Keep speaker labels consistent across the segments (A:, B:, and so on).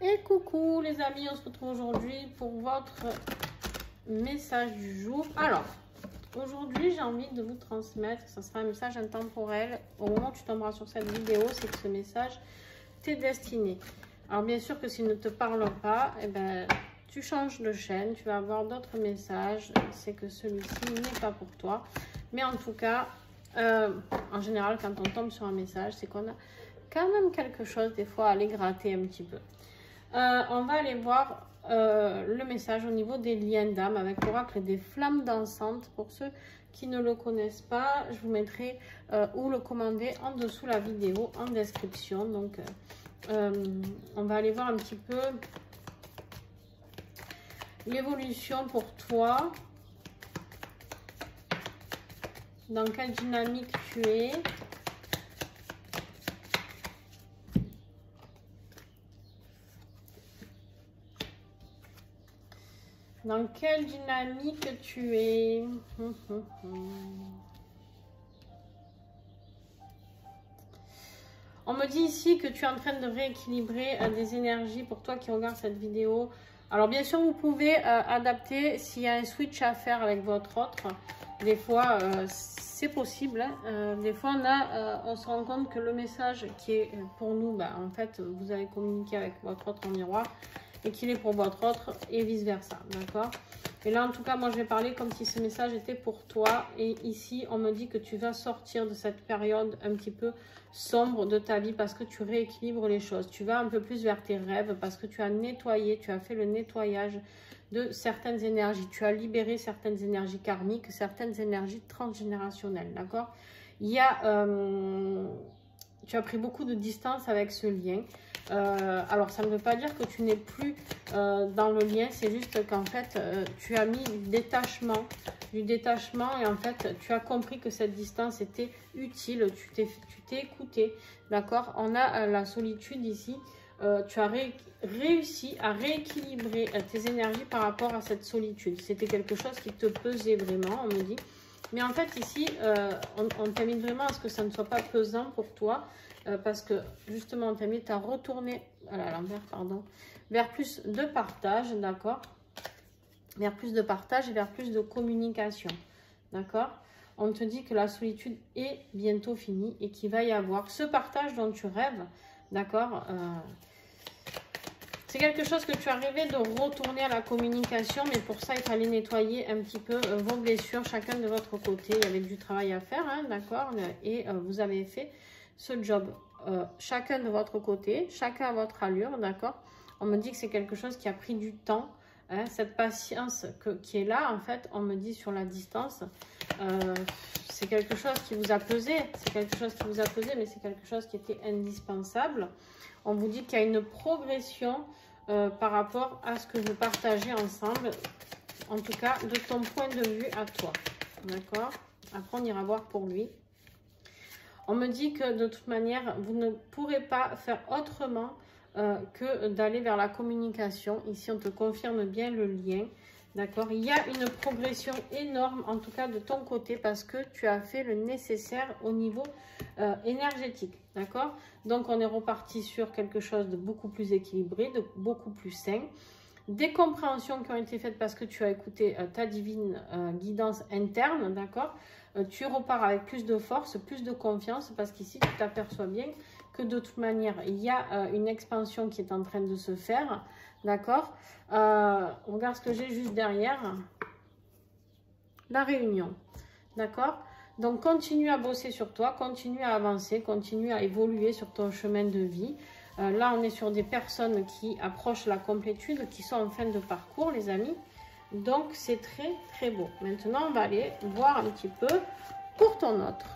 A: Et coucou les amis, on se retrouve aujourd'hui pour votre message du jour. Alors, aujourd'hui j'ai envie de vous transmettre, ça sera un message intemporel. Au moment où tu tomberas sur cette vidéo, c'est que ce message t'est destiné. Alors bien sûr que s'il ne te parle pas, eh ben, tu changes de chaîne, tu vas avoir d'autres messages. C'est que celui-ci n'est pas pour toi. Mais en tout cas, en général, quand on tombe sur un message, c'est qu'on a quand même quelque chose des fois à aller gratter un petit peu. On va aller voir le message au niveau des liens d'âme avec l'oracle des flammes dansantes. Pour ceux qui ne le connaissent pas, je vous mettrai où le commander en dessous la vidéo en description. Donc on va aller voir un petit peu l'évolution pour toi, dans quelle dynamique tu es. Dans quelle dynamique tu es? On me dit ici que tu es en train de rééquilibrer des énergies pour toi qui regarde cette vidéo. Alors bien sûr, vous pouvez adapter s'il y a un switch à faire avec votre autre. Des fois, c'est possible. Hein. Des fois, on se rend compte que le message qui est pour nous, en fait, vous allez communiquer avec votre autre en miroir. Et qu'il est pour votre autre et vice versa, d'accord? Et là en tout cas moi je vais parler comme si ce message était pour toi. Et ici on me dit que tu vas sortir de cette période un petit peu sombre de ta vie parce que tu rééquilibres les choses, tu vas un peu plus vers tes rêves parce que tu as nettoyé, tu as fait le nettoyage de certaines énergies, tu as libéré certaines énergies karmiques, certaines énergies transgénérationnelles, d'accord? Il y a tu as pris beaucoup de distance avec ce lien. Alors, ça ne veut pas dire que tu n'es plus dans le lien. C'est juste qu'en fait, tu as mis du détachement. Et en fait, tu as compris que cette distance était utile. Tu t'es écouté. D'accord? On a la solitude ici. Tu as réussi à rééquilibrer tes énergies par rapport à cette solitude. C'était quelque chose qui te pesait vraiment, on me dit. Mais en fait, ici, on t'invite vraiment à ce que ça ne soit pas pesant pour toi. Parce que, justement, on t'invite à retourner à l'envers, pardon, vers plus de partage, d'accord? Vers plus de partage et vers plus de communication, d'accord? On te dit que la solitude est bientôt finie et qu'il va y avoir ce partage dont tu rêves, d'accord? C'est quelque chose que tu as rêvé de retourner à la communication, mais pour ça, il fallait nettoyer un petit peu vos blessures, chacun de votre côté. Il y avait du travail à faire, hein, d'accord? Et vous avez fait ce job, chacun de votre côté, chacun à votre allure, d'accord? On me dit que c'est quelque chose qui a pris du temps, hein, cette patience qui est là, en fait, on me dit sur la distance, c'est quelque chose qui vous a pesé, mais c'est quelque chose qui était indispensable. On vous dit qu'il y a une progression par rapport à ce que vous partagez ensemble, en tout cas de ton point de vue à toi, d'accord? Après, on ira voir pour lui. On me dit que de toute manière, vous ne pourrez pas faire autrement que d'aller vers la communication. Ici, on te confirme bien le lien. D'accord? Il y a une progression énorme, en tout cas de ton côté, parce que tu as fait le nécessaire au niveau énergétique. D'accord? Donc, on est reparti sur quelque chose de beaucoup plus équilibré, de beaucoup plus sain. Des compréhensions qui ont été faites parce que tu as écouté ta divine guidance interne, d'accord? Tu repars avec plus de force, plus de confiance, parce qu'ici, tu t'aperçois bien que de toute manière, il y a une expansion qui est en train de se faire, d'accord? Regarde ce que j'ai juste derrière. La réunion, d'accord? Donc, continue à bosser sur toi, continue à avancer, continue à évoluer sur ton chemin de vie. Là, on est sur des personnes qui approchent la complétude, qui sont en fin de parcours, les amis. Donc, c'est très, très beau. Maintenant, on va aller voir un petit peu pour ton autre.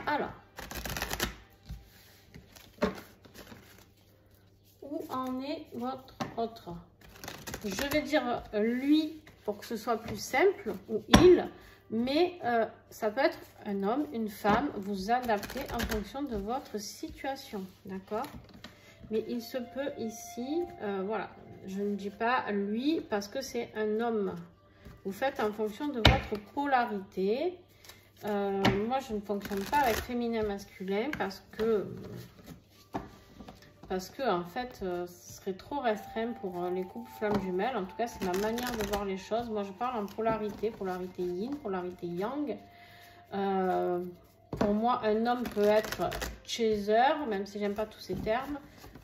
A: Alors, où en est votre autre? Je vais dire lui pour que ce soit plus simple, ou il, mais ça peut être un homme, une femme, vous adaptez en fonction de votre situation, d'accord? Mais il se peut ici, voilà, je ne dis pas lui parce que c'est un homme. Vous faites en fonction de votre polarité. Moi, je ne fonctionne pas avec féminin masculin parce que en fait, ce serait trop restreint pour les couples flammes jumelles. En tout cas, c'est ma manière de voir les choses. Moi, je parle en polarité, polarité yin, polarité yang. Pour moi, un homme peut être chaser, même si j'aime pas tous ces termes.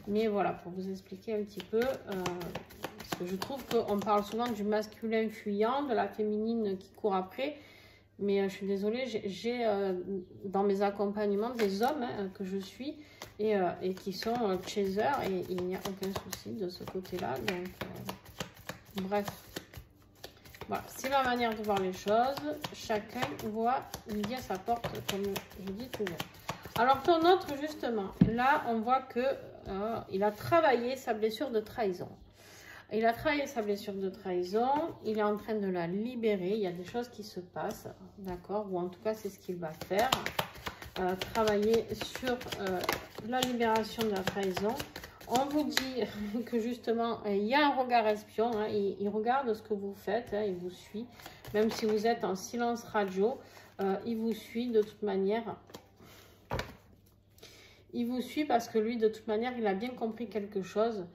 A: Mais voilà, pour vous expliquer un petit peu, parce que je trouve qu'on parle souvent du masculin fuyant, de la féminine qui court après. Mais je suis désolée, j'ai dans mes accompagnements des hommes que je suis et qui sont chasers et il n'y a aucun souci de ce côté-là. Donc, bref. Voilà, c'est ma manière de voir les choses. Chacun voit midi à sa porte, comme je dis toujours. Alors, ton autre, justement, là, on voit que il a travaillé sa blessure de trahison. Il a travaillé sa blessure de trahison, il est en train de la libérer, il y a des choses qui se passent, d'accord? Ou en tout cas, c'est ce qu'il va faire. Travailler sur la libération de la trahison. On vous dit que justement, il y a un regard espion, hein, il regarde ce que vous faites, hein, il vous suit. Même si vous êtes en silence radio, il vous suit de toute manière. Il vous suit parce que lui, de toute manière, il a bien compris quelque chose.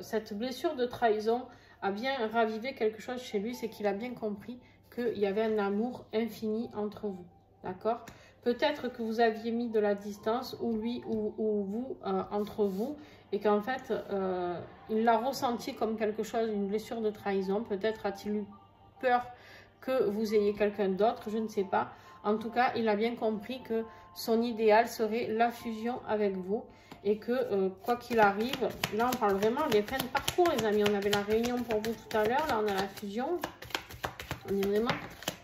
A: Cette blessure de trahison a bien ravivé quelque chose chez lui, c'est qu'il a bien compris qu'il y avait un amour infini entre vous, d'accord? Peut-être que vous aviez mis de la distance, ou lui ou vous, entre vous, et qu'en fait, il l'a ressenti comme quelque chose, une blessure de trahison. Peut-être a-t-il eu peur que vous ayez quelqu'un d'autre, je ne sais pas. En tout cas, il a bien compris que son idéal serait la fusion avec vous. Et que quoi qu'il arrive, là on parle vraiment des fins de parcours les amis. On avait la réunion pour vous tout à l'heure, là on a la fusion. On est vraiment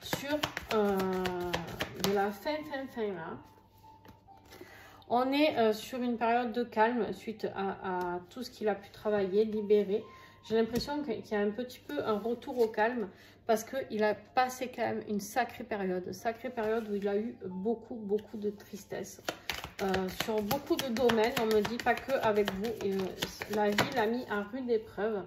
A: sur de la fin là. On est sur une période de calme suite à tout ce qu'il a pu travailler, libérer. J'ai l'impression qu'il y a un petit peu un retour au calme parce qu'il a passé quand même une sacrée période où il a eu beaucoup de tristesse. Sur beaucoup de domaines, on me dit pas que avec vous, la vie l'a mis à rude épreuve,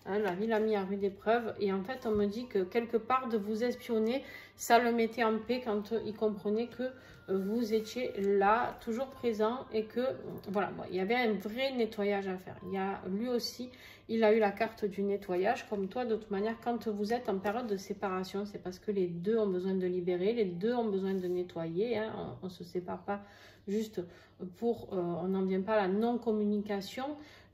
A: hein, la vie l'a mis à rude épreuve, et en fait on me dit que quelque part de vous espionner, ça le mettait en paix quand il comprenait que vous étiez là, toujours présent, et que voilà, bon, il y avait un vrai nettoyage à faire. Il y a lui aussi, il a eu la carte du nettoyage, comme toi de toute manière. Quand vous êtes en période de séparation, c'est parce que les deux ont besoin de libérer, les deux ont besoin de nettoyer, hein, on ne se sépare pas juste pour, on n'en vient pas à la non-communication,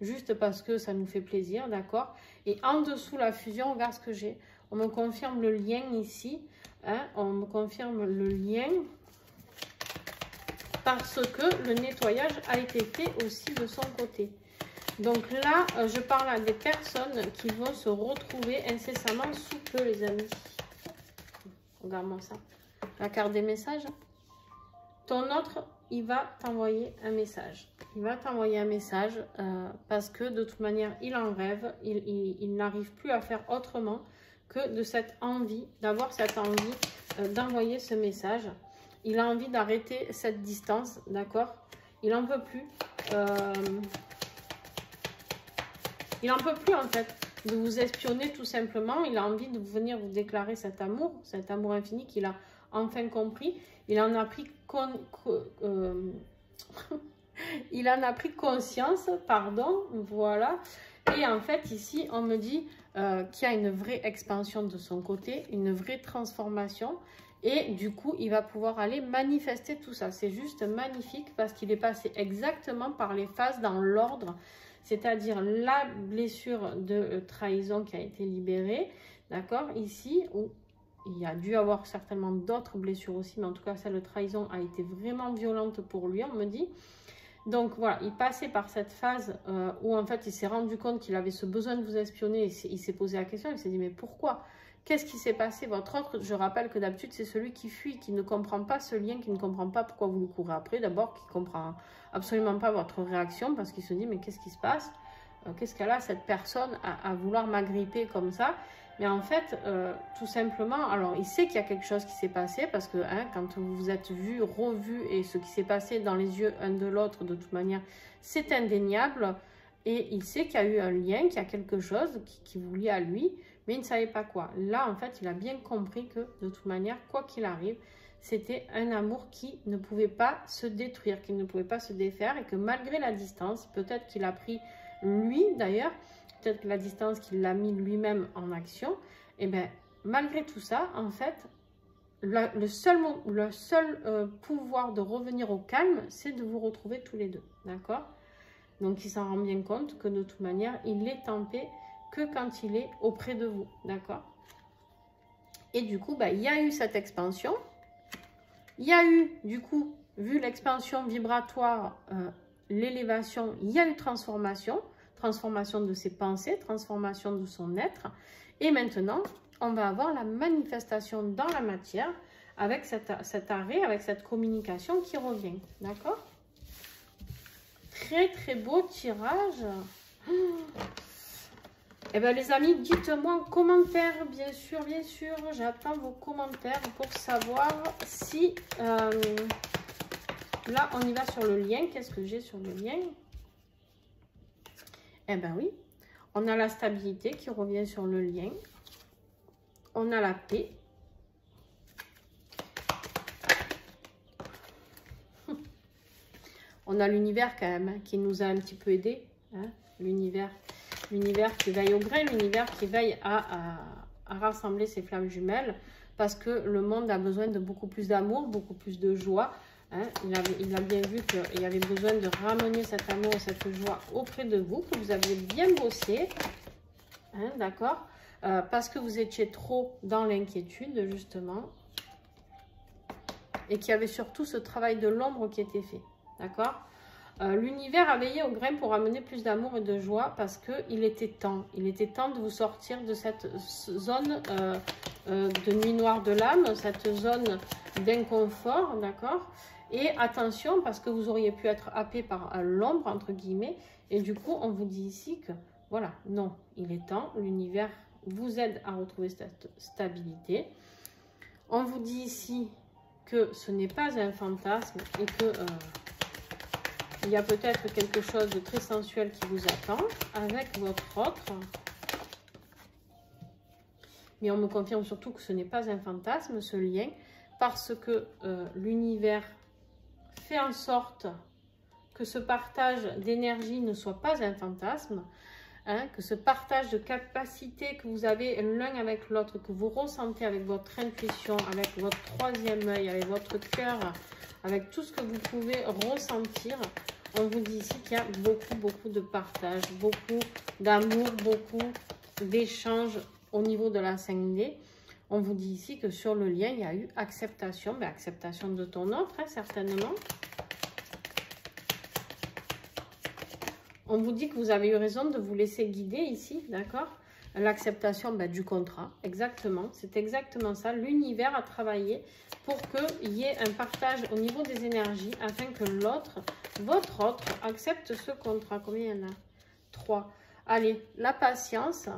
A: juste parce que ça nous fait plaisir, d'accord? Et en dessous la fusion, regarde ce que j'ai. On me confirme le lien ici, hein, on me confirme le lien parce que le nettoyage a été fait aussi de son côté. Donc là, je parle à des personnes qui vont se retrouver incessamment sous peu, les amis. Regarde-moi ça. La carte des messages. Ton autre, il va t'envoyer un message. Il va t'envoyer un message parce que de toute manière, il en rêve. Il n'arrive plus à faire autrement que de cette envie, d'avoir cette envie d'envoyer ce message. Il a envie d'arrêter cette distance, d'accord? Il n'en peut plus. Il n'en peut plus en fait de vous espionner tout simplement. Il a envie de venir vous déclarer cet amour infini qu'il a enfin compris. Il en a pris il en a pris conscience, pardon, voilà. Et en fait, ici, on me dit qu'il y a une vraie expansion de son côté, une vraie transformation. Et du coup, il va pouvoir aller manifester tout ça. C'est juste magnifique parce qu'il est passé exactement par les phases dans l'ordre. C'est-à-dire la blessure de trahison qui a été libérée, d'accord, ici, où il y a dû avoir certainement d'autres blessures aussi, mais en tout cas, celle de trahison a été vraiment violente pour lui, on me dit. Donc voilà, il passait par cette phase où en fait, il s'est rendu compte qu'il avait ce besoin de vous espionner. Il s'est posé la question, il s'est dit, mais pourquoi? Qu'est-ce qui s'est passé? Votre autre, je rappelle que d'habitude, c'est celui qui fuit, qui ne comprend pas ce lien, qui ne comprend pas pourquoi vous le courez après. D'abord, qui ne comprend absolument pas votre réaction parce qu'il se dit, mais qu'est-ce qui se passe? Qu'est-ce qu'elle a, cette personne, à vouloir m'agripper comme ça? Mais en fait, tout simplement, alors il sait qu'il y a quelque chose qui s'est passé parce que hein, quand vous vous êtes vu, revu et ce qui s'est passé dans les yeux un de l'autre, de toute manière, c'est indéniable. Et il sait qu'il y a eu un lien, qu'il y a quelque chose qui vous lie à lui, mais il ne savait pas quoi. Là, en fait, il a bien compris que de toute manière, quoi qu'il arrive, c'était un amour qui ne pouvait pas se détruire, qui ne pouvait pas se défaire et que malgré la distance, peut-être qu'il a pris lui d'ailleurs, peut-être que la distance qu'il l'a mis lui-même en action, et bien malgré tout ça, en fait, le seul pouvoir de revenir au calme, c'est de vous retrouver tous les deux, d'accord? Donc il s'en rend bien compte que de toute manière, il est en paix que quand il est auprès de vous, d'accord? Et du coup, il y a eu cette expansion. Il y a eu, du coup, vu l'expansion vibratoire, l'élévation, il y a eu transformation. Transformation de ses pensées, transformation de son être. Et maintenant, on va avoir la manifestation dans la matière avec cet arrêt, avec cette communication qui revient. D'accord? Très, très beau tirage. Eh bien, les amis, dites-moi en commentaire, bien sûr, j'attends vos commentaires pour savoir si... là, on y va sur le lien. Qu'est-ce que j'ai sur le lien? Eh bien, oui, on a la stabilité qui revient sur le lien. On a la paix. On a l'univers quand même, hein, qui nous a un petit peu aidé. Hein, l'univers qui veille au grain, l'univers qui veille à rassembler ses flammes jumelles, parce que le monde a besoin de beaucoup plus d'amour, beaucoup plus de joie. Hein. Il a bien vu qu'il y avait besoin de ramener cet amour et cette joie auprès de vous, que vous aviez bien bossé, hein, d'accord, parce que vous étiez trop dans l'inquiétude, justement, et qu'il y avait surtout ce travail de l'ombre qui était fait, d'accord. L'univers a veillé au grain pour amener plus d'amour et de joie parce qu'il était temps. Il était temps de vous sortir de cette zone de nuit noire de l'âme, cette zone d'inconfort, d'accord? Et attention, parce que vous auriez pu être happé par l'ombre, entre guillemets, et du coup, on vous dit ici que, voilà, non, il est temps, l'univers vous aide à retrouver cette stabilité. On vous dit ici que ce n'est pas un fantasme et que... il y a peut-être quelque chose de très sensuel qui vous attend avec votre autre. Mais on me confirme surtout que ce n'est pas un fantasme, ce lien, parce que l'univers fait en sorte que ce partage d'énergie ne soit pas un fantasme, hein, que ce partage de capacité que vous avez l'un avec l'autre, que vous ressentez avec votre intuition, avec votre troisième œil, avec votre cœur, avec tout ce que vous pouvez ressentir. On vous dit ici qu'il y a beaucoup de partage, beaucoup d'amour, beaucoup d'échanges au niveau de la 5D. On vous dit ici que sur le lien, il y a eu acceptation, mais acceptation de ton autre, hein, certainement. On vous dit que vous avez eu raison de vous laisser guider ici, d'accord? L'acceptation du contrat, exactement. C'est exactement ça. L'univers a travaillé pour qu'il y ait un partage au niveau des énergies afin que l'autre, votre autre, accepte ce contrat. Combien il y en a? 3. Allez, la patience,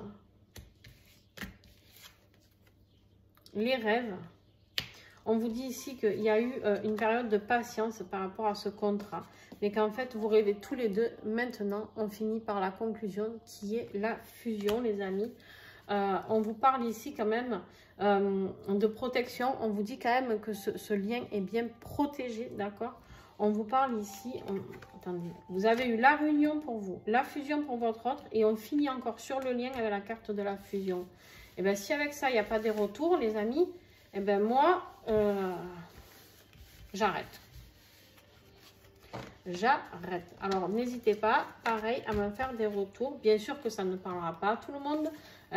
A: les rêves. On vous dit ici qu'il y a eu une période de patience par rapport à ce contrat, mais qu'en fait, vous rêvez tous les deux. Maintenant, on finit par la conclusion qui est la fusion, les amis. On vous parle ici quand même de protection. On vous dit quand même que ce lien est bien protégé, d'accord? On vous parle ici, attendez, vous avez eu la réunion pour vous, la fusion pour votre autre, et on finit encore sur le lien avec la carte de la fusion. Et bien, si avec ça, il n'y a pas des retours, les amis, et bien moi, j'arrête. J'arrête. Alors, n'hésitez pas, pareil, à me faire des retours. Bien sûr que ça ne parlera pas à tout le monde.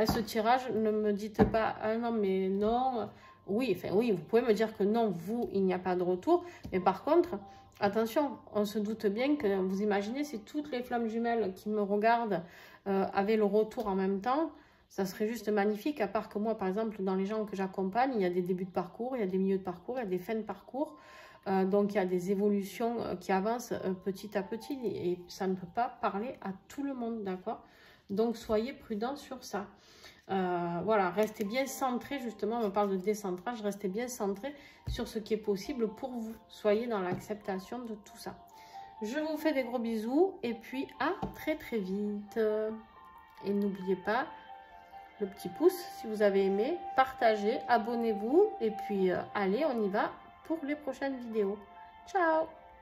A: Ce tirage, ne me dites pas, ah non, mais non. Oui, enfin, oui, vous pouvez me dire que non, vous, il n'y a pas de retour. Mais par contre, attention, on se doute bien que vous imaginez si toutes les flammes jumelles qui me regardent avaient le retour en même temps, ça serait juste magnifique. À part que moi, par exemple, dans les gens que j'accompagne, il y a des débuts de parcours, il y a des milieux de parcours, il y a des fins de parcours. Donc, il y a des évolutions qui avancent petit à petit et ça ne peut pas parler à tout le monde, d'accord? Donc, soyez prudents sur ça. Voilà, restez bien centrés, justement, on me parle de décentrage, restez bien centrés sur ce qui est possible pour vous. Soyez dans l'acceptation de tout ça. Je vous fais des gros bisous et puis à très très vite. Et n'oubliez pas le petit pouce si vous avez aimé, partagez, abonnez-vous et puis allez, on y va pour les prochaines vidéos. Ciao!